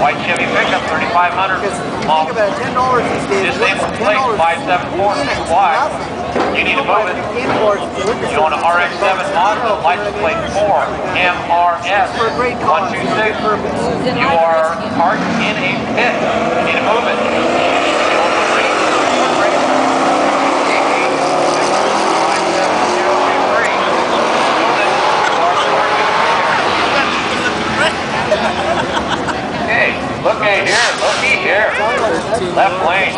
White Chevy pickup, 3,500. Because you think about $10 these days. Disabled plate, $10 574, 6 wide. You need to move it. You own a RX-7 Mazda, license plate 4MRS 126. You are parked in a pit. You need to move it. You own the Marine. Hey, looky here, looky here. Left lane.